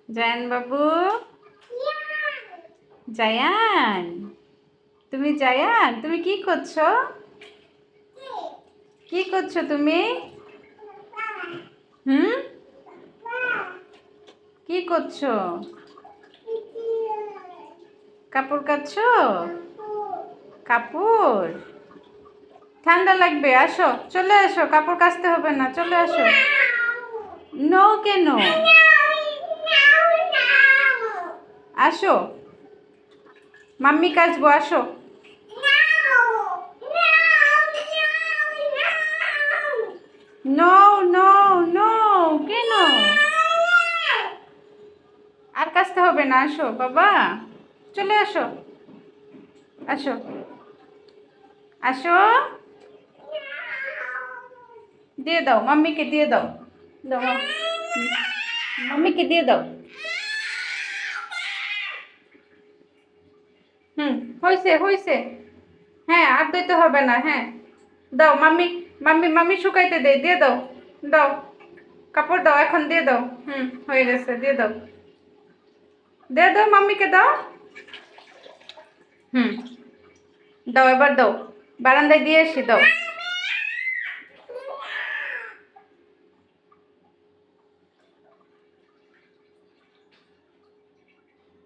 জায়ান বাবু, জায়ান, তুমি জায়ান, তুমি কি করছো? কি করছো তুমি? হুম, কি করছো? কাপড় কাচ্ছো? কাপড় ঠান্ডা লাগবে, আসো, চলে আসো, কাপড় কাচতে হবে না, চলে আসো। নো কেন? আসো, মাম্মি কাচবো, আসো। নো, নো, নো, কেন? আর কাচতে হবে না, আসো বাবা, চলে আসো, আসো, আসো, দিয়ে দাও, মাম্মিকে দিয়ে দাও, দাও মাম্মিকে দিয়ে দাও। হুম, হয়েছে হয়েছে। হ্যাঁ, আর দিতে হবে না, হ্যাঁ। দাও মাম্মি, মাম্মি মাম্মি শুকাইতে দে, দিয়ে দাও, দাও, কাপড় দাও, এখন দিয়ে দাও। হুম, হয়ে গেছে, দিয়ে দাও, দিয়ে দাও, মাম্মিকে দাও। হুম, দাও, এবার দাও, বারান্দায় দিয়ে আসি, দাও।